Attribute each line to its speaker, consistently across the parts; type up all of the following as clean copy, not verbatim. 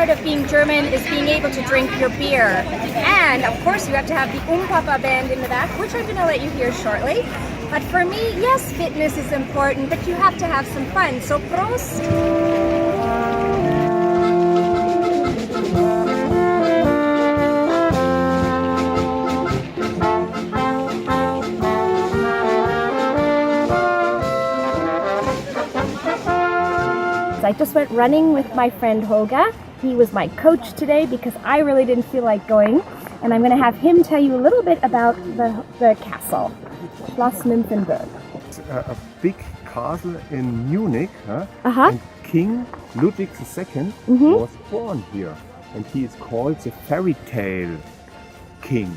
Speaker 1: part of being German is being able to drink your beer. And of course you have to have the Papa band in the back, which I'm going to let you hear shortly. But for me, yes, fitness is important, but you have to have some fun. So Prost! I just went running with my friend Holga. He was my coach today because I really didn't feel like going. And I'm going to have him tell you a little bit about the castle, Schloss Nymphenburg.
Speaker 2: It's a big castle in Munich.
Speaker 1: Uh-huh.
Speaker 2: And King Ludwig II was born here. And he is called the fairy tale king.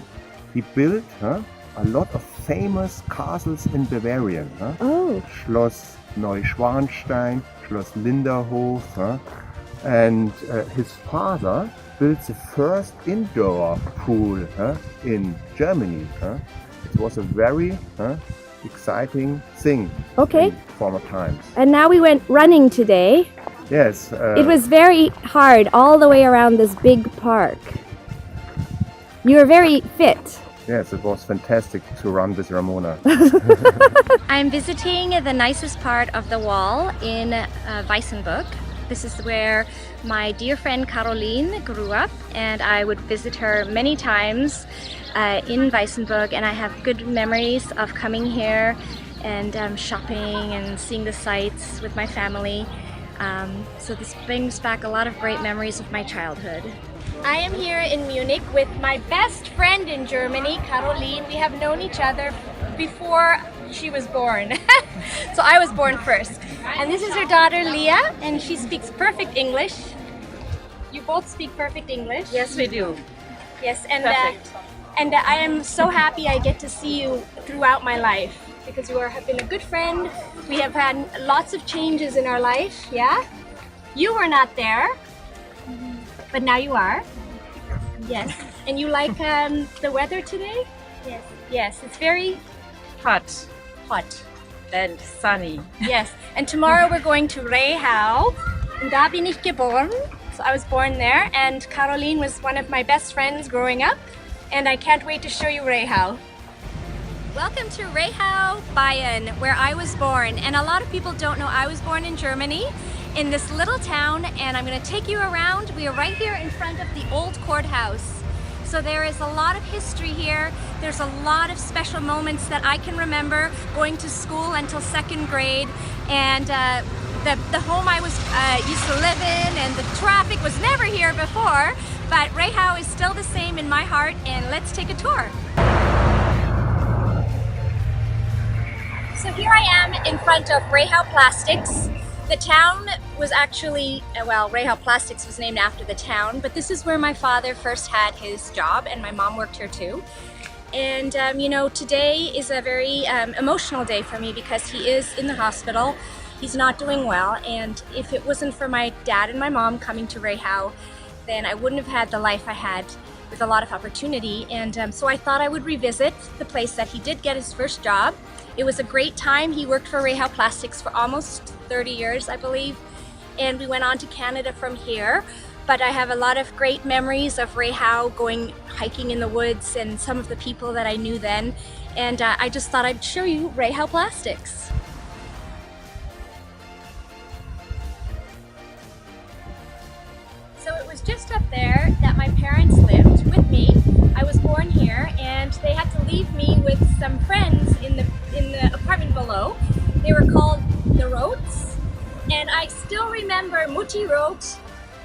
Speaker 2: He built a lot of famous castles in Bavaria.
Speaker 1: Oh.
Speaker 2: Schloss Neuschwanstein, Schloss Linderhof, and his father built the first indoor pool in Germany. It was a very exciting thing in former times.
Speaker 1: And now we went running today.
Speaker 2: Yes.
Speaker 1: It was very hard all the way around this big park. You were very fit.
Speaker 2: Yes, it was fantastic to run with Ramona.
Speaker 3: I'm visiting the nicest part of the wall in Weissenburg. This is where my dear friend Caroline grew up, and I would visit her many times in Weissenburg, and I have good memories of coming here and shopping and seeing the sights with my family. So this brings back a lot of great memories of my childhood. I am here in Munich with my best friend in Germany, Caroline. We have known each other before she was born. So I was born first. And this is her daughter, Leah, and she speaks perfect English. You both speak perfect English?
Speaker 4: Yes, we do.
Speaker 3: Yes, and I am so happy I get to see you throughout my life because you have been a good friend. We have had lots of changes in our life, yeah? You were not there. But now you are. Yes. And you like the weather today? Yes. Yes, it's very
Speaker 4: Hot
Speaker 3: hot.
Speaker 4: and sunny.
Speaker 3: Yes. And tomorrow we're going to Rehau. Und da bin ich geboren. So I was born there, and Caroline was one of my best friends growing up. And I can't wait to show you Rehau. Welcome to Rehau, Bayern, where I was born. And a lot of people don't know I was born in Germany, in this little town, and I'm going to take you around. We are right here in front of the old courthouse. So there is a lot of history here. There's a lot of special moments that I can remember going to school until 2nd grade, and the home I was used to live in, and the traffic was never here before, but Rehau is still the same in my heart, and let's take a tour. So here I am in front of Rehau Plastics. The town was actually, well, Rehau Plastics was named after the town, but this is where my father first had his job, and my mom worked here too. And you know, today is a very emotional day for me because he is in the hospital. He's not doing well, and if it wasn't for my dad and my mom coming to Rehau, then I wouldn't have had the life I had with a lot of opportunity. And so I thought I would revisit the place that he did get his first job. It was a great time. He worked for Rehau Plastics for almost 30 years, I believe, and we went on to Canada from here. But I have a lot of great memories of Rehau, going hiking in the woods, and some of the people that I knew then. And I just thought I'd show you Rehau Plastics. So it was just up there that my parents lived with me. I was born here, and they had to leave me with some friends in the apartment below. They were called the Roths, and I still remember Mutti Roth,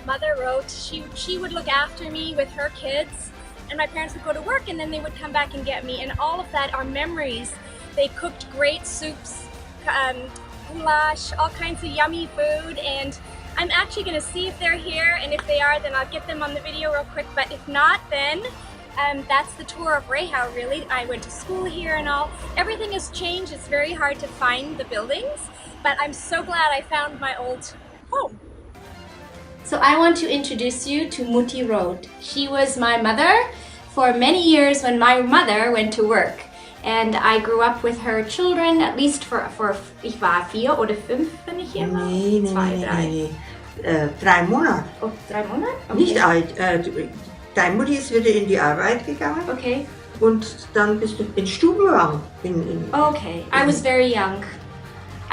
Speaker 3: Mother Roth. She would look after me with her kids, and my parents would go to work, and then they would come back and get me, and all of that are memories. They cooked great soups, goulash, all kinds of yummy food, and I'm actually going to see if they're here, and if they are, then I'll get them on the video real quick, but if not, then that's the tour of Rehau, really. I went to school here and all. Everything has changed. It's very hard to find the buildings, but I'm so glad I found my old home. So I want to introduce you to Mutti Roth. She was my mother for many years when my mother went to work. And I grew up with her children, at least for ich war 4 oder 5, wenn ich hier war. 2, 3.
Speaker 5: 3 Monate.
Speaker 3: Oh, 3 Monate? Okay.
Speaker 5: Nicht alt. Deine Mutti ist wieder in die Arbeit gegangen.
Speaker 3: Okay.
Speaker 5: Und dann bist du in Stubenwagen.
Speaker 3: Okay, I was very young.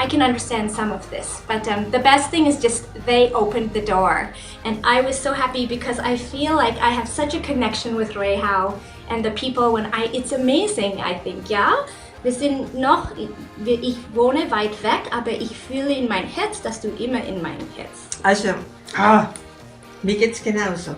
Speaker 3: I can understand some of this, but the best thing is just they opened the door, and I was so happy because I feel like I have such a connection with Rehau and the people. It's amazing, I think, ja. Wir sind noch, ich wohne weit weg, aber ich fühle in mein Herz, dass du immer in mein Herz.
Speaker 5: Also, mir geht's genauso.